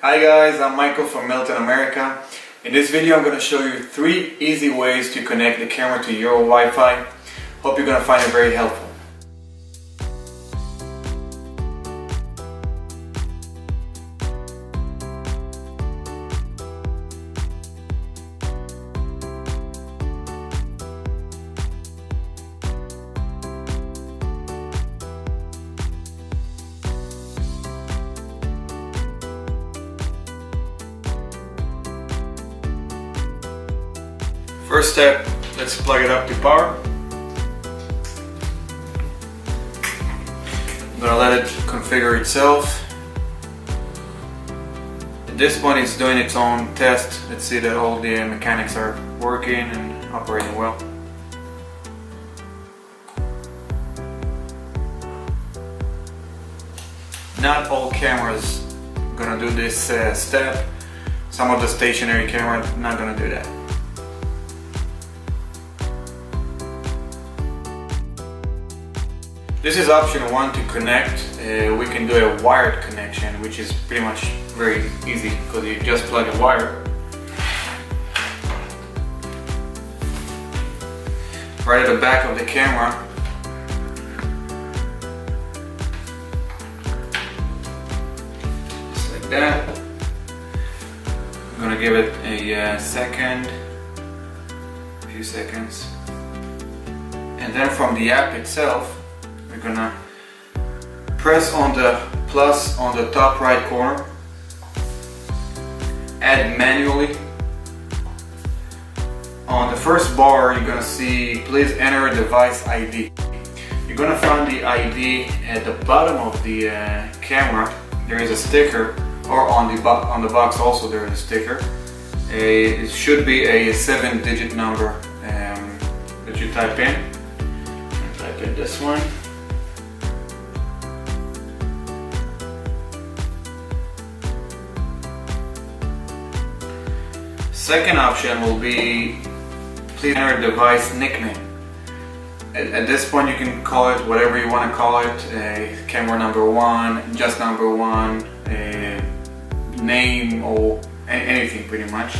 Hi guys, I'm Michael from Milton, America. In this video I'm going to show you 3 easy ways to connect the camera to your Wi-Fi. Hope you're going to find it very helpful. First step, let's plug it up to power. I'm gonna let it configure itself. At this point it's doing its own test. Let's see that all the mechanics are working and operating well. Not all cameras gonna do this step. Some of the stationary cameras not gonna do that. This is option 1 to connect. We can do a wired connection, which is pretty much very easy because you just plug a wire right at the back of the camera. Just like that. I'm gonna give it a few seconds, and then from the app itself we're gonna press on the plus on the top right corner, add manually. On the first bar you're gonna see please enter device ID. You're gonna find the ID at the bottom of the camera. There is a sticker, or on the box also there is a sticker. It should be a 7-digit number that you type in. Type in this one. Second option will be please enter device nickname. At this point you can call it whatever you want to call it, camera number 1, just number 1, name, or anything pretty much.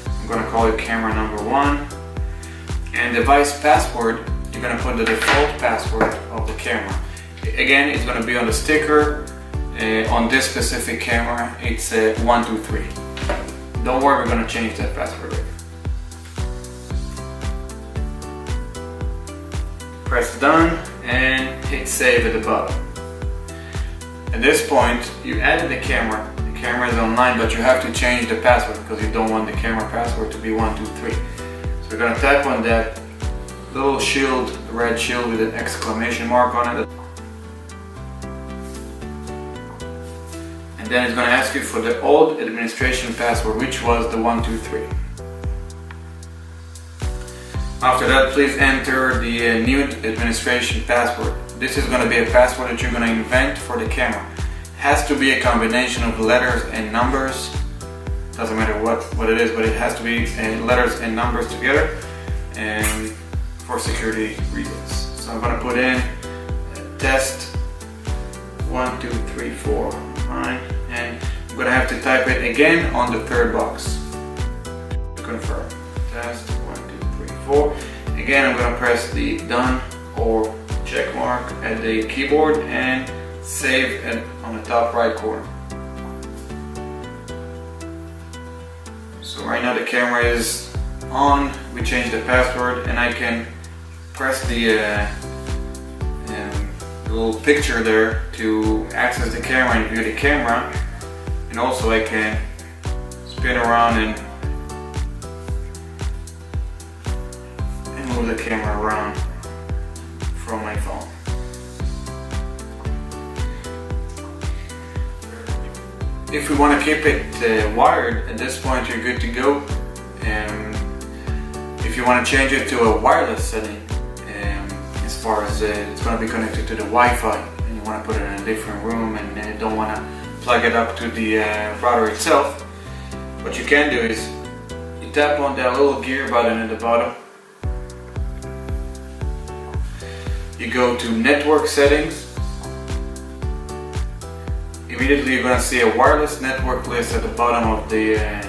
I'm going to call it camera number 1. And device password, you're going to put the default password of the camera. Again, it's going to be on the sticker. On this specific camera it's 123. Don't worry, we're going to change that password later. Press done and hit save at the bottom. At this point, you added the camera. The camera is online, but you have to change the password because you don't want the camera password to be 123. So we're going to tap on that little shield, the red shield with an exclamation mark on it. And then it's going to ask you for the old administration password, which was the 123. After that, please enter the new administration password. This is going to be a password that you're going to invent for the camera. It has to be a combination of letters and numbers. Doesn't matter what it is, but it has to be letters and numbers together, and for security reasons. So I'm going to put in test 1, 2, 3, 4, 9, and I'm going to have to type it again on the third box to confirm. Test 1, 2, 3, 4. Again, I'm going to press the done or check mark at the keyboard and save it on the top right corner. So right now the camera is on. We changed the password, and I can press the little picture there to access the camera and view the camera, and also I can spin around and move the camera around from my phone. If we want to keep it wired, at this point you're good to go. If you want to change it to a wireless setting, as far as it's going to be connected to the Wi-Fi, and you want to put it in a different room and don't want to plug it up to the router itself, what you can do is you tap on that little gear button at the bottom. You go to network settings. immediately you're going to see a wireless network list at the bottom of that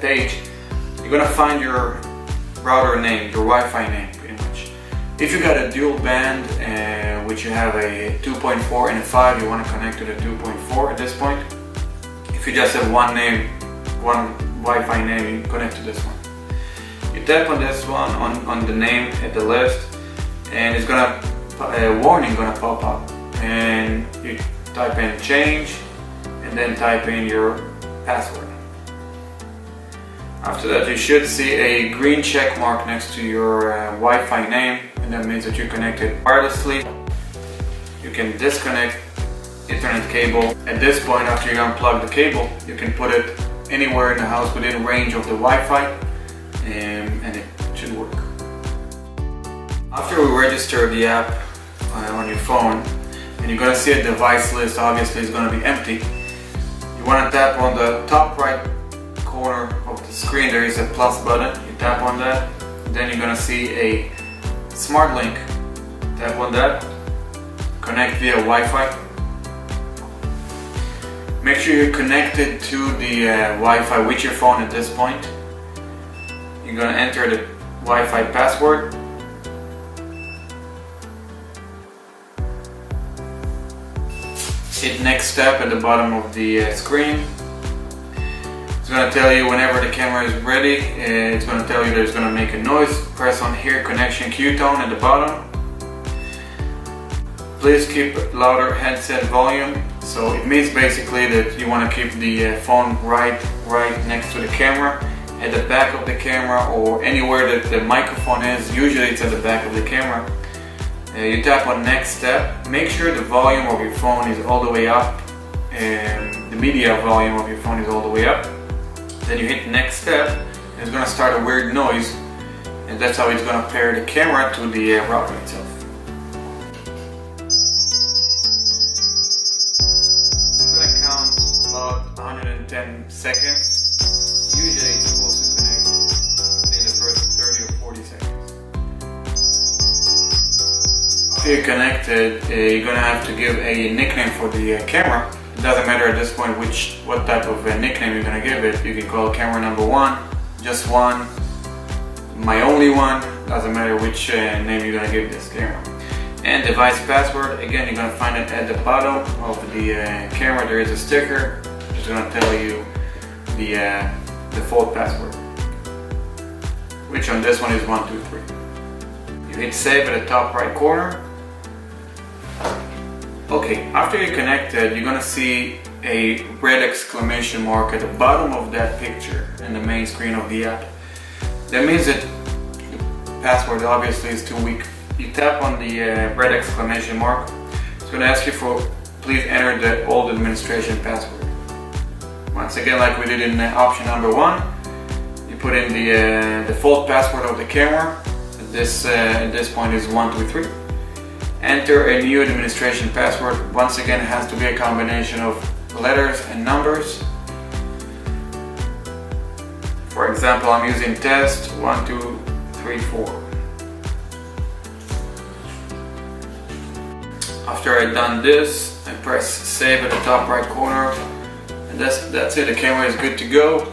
page. You're going to find your router name, your Wi-Fi name pretty much. If you got a dual band, which you have a 2.4 and a 5, you want to connect to the 2.4 at this point. If you just have one name, one Wi-Fi name, you connect to this one. You tap on this one, on the name at the list, and it's gonna, a warning gonna pop up, and you type in change and then type in your password. After that, you should see a green check mark next to your Wi-Fi name, and that means that you're connected wirelessly. You can disconnect Ethernet cable. At this point, after you unplug the cable, you can put it anywhere in the house within range of the Wi-Fi, and it should work. After we register the app on your phone, and you're going to see a device list, obviously it's going to be empty. You want to tap on the top right corner of the screen. There is a plus button. You tap on that, then you're going to see a smart link. Tap on that, connect via Wi-Fi. Make sure you're connected to the Wi-Fi with your phone at this point. You're going to enter the Wi-Fi password. Hit next step at the bottom of the screen. It's going to tell you whenever the camera is ready. It's going to tell you that it's going to make a noise. Press on here connection Q tone at the bottom. Please keep louder headset volume. So it means basically that you want to keep the phone right next to the camera, at the back of the camera, or anywhere that the microphone is. Usually it's at the back of the camera. You tap on next step. Make sure the volume of your phone is all the way up, and the media volume of your phone is all the way up. Then you hit next step, and it's going to start a weird noise, and that's how it's going to pair the camera to the router itself. It's going to count about 110 seconds. Usually it's supposed to connect in the first 30 or 40 seconds. After you're connected, you're going to have to give a nickname for the camera. It doesn't matter at this point what type of nickname you're going to give it. You can call camera number 1, just one, my only one. Doesn't matter which name you're going to give this camera. And device password, again, you're going to find it at the bottom of the camera. There is a sticker. It's going to tell you the default password, which on this one is 123. You hit save at the top right corner. Okay, after you're connected, you're gonna see a red exclamation mark at the bottom of that picture in the main screen of the app. That means that the password obviously is too weak. You tap on the red exclamation mark. It's gonna ask you for, please enter the old administration password. Once again, like we did in option number 1, you put in the default password of the camera. At this point is 123. Enter a new administration password. Once again, it has to be a combination of letters and numbers. For example, I'm using test 1, 2, 3, 4. After I've done this, I press save at the top right corner, and that's it. The camera is good to go.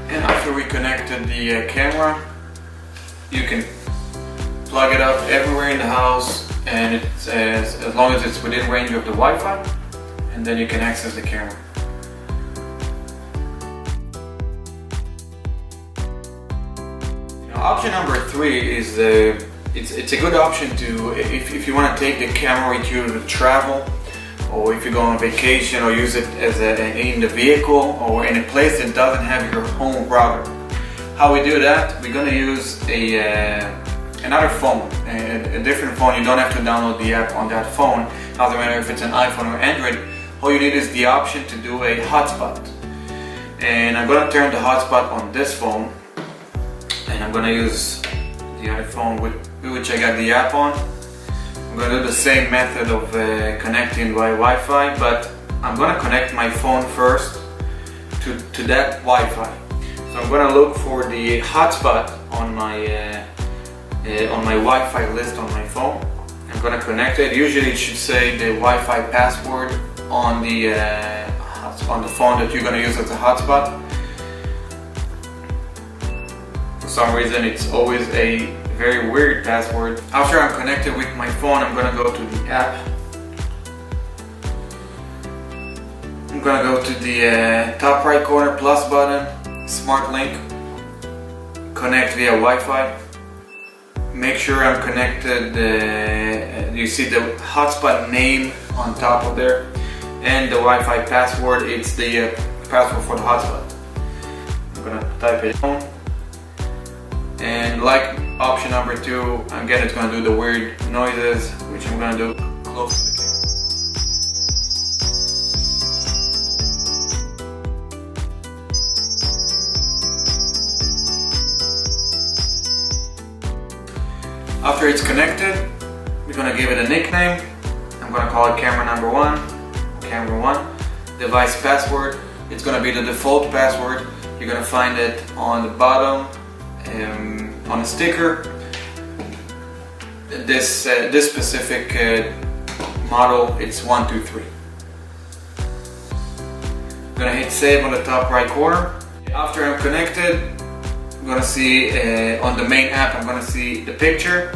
And after we connected the camera, you can plug it up everywhere in the house, and it's as long as it's within range of the Wi-Fi, and then you can access the camera. Option number 3 is it's a good option to if you want to take the camera with you to travel, or if you go on vacation, or use it as in the vehicle or in a place that doesn't have your home router. How we do that? We're going to use another phone, a different phone. You don't have to download the app on that phone. Doesn't matter if it's an iPhone or Android. All you need is the option to do a hotspot. And I'm going to turn the hotspot on this phone, and I'm going to use the other phone with which I got the app on. I'm going to do the same method of connecting by Wi-Fi, but I'm going to connect my phone first to that Wi-Fi. So I'm going to look for the hotspot on my Wi-Fi list on my phone. I'm I'm gonna connect it. Usually it should say the Wi-Fi password on the phone that you're gonna use as a hotspot. For some reason it's always a very weird password. After I'm connected with my phone, I'm gonna go to the app. I'm gonna go to the top right corner plus button, smart link, connect via Wi-Fi. Make sure I'm connected, you see the hotspot name on top of there, and the Wi-Fi password, it's the password for the hotspot. I'm gonna type it in, and like option number 2, again it's gonna do the weird noises, which I'm gonna do close to the camera. After it's connected, we're gonna give it a nickname. I'm gonna call it camera number 1, camera 1. Device password, it's gonna be the default password. You're gonna find it on the bottom, on a sticker. This specific model, it's 123. I'm gonna hit save on the top right corner. After I'm connected, I'm gonna see on the main app, I'm gonna see the picture,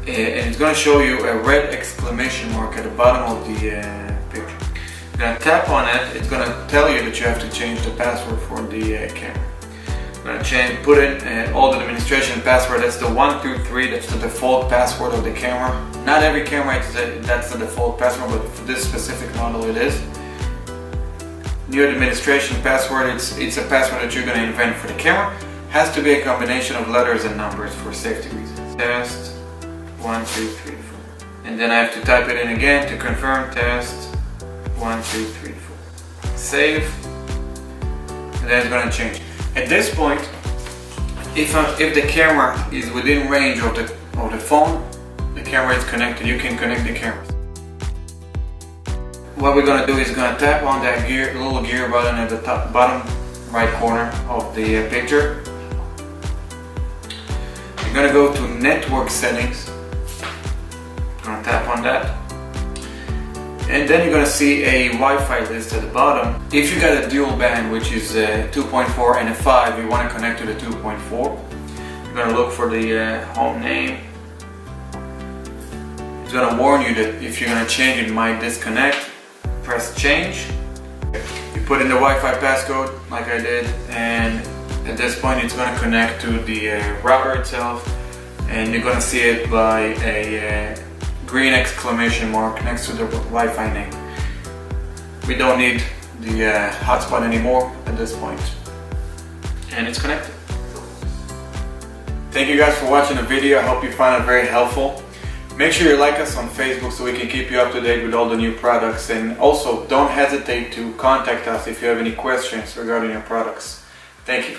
and it's gonna show you a red exclamation mark at the bottom of the picture. I'm gonna tap on it. It's gonna tell you that you have to change the password for the camera. I'm gonna put in all the administration password. That's the 123. That's the default password of the camera. Not every camera that's the default password, but for this specific model it is. New administration password, it's a password that you're going to invent for the camera. Has to be a combination of letters and numbers for safety reasons. Test 1 2 3 4, and then I have to type it in again to confirm. Test 1 2 3 4. Save, and then it's going to change. At this point, if the camera is within range of the phone, the camera is connected. You can connect the cameras. What we're gonna do is gonna tap on that little gear button at the bottom right corner of the picture. You're gonna go to network settings. Gonna tap on that, and then you're gonna see a Wi-Fi list at the bottom. If you got a dual band, which is 2.4 and a 5, you want to connect to the 2.4. You're gonna look for the home name. It's gonna warn you that if you're gonna change it might disconnect. Press change. You put in the Wi-Fi passcode like I did, and at this point it's going to connect to the router itself, and you're going to see it by a green exclamation mark next to the Wi-Fi name. We don't need the hotspot anymore at this point, and it's connected. Thank you guys for watching the video. I hope you found it very helpful. Make sure you like us on Facebook so we can keep you up to date with all the new products, and also don't hesitate to contact us if you have any questions regarding your products. Thank you.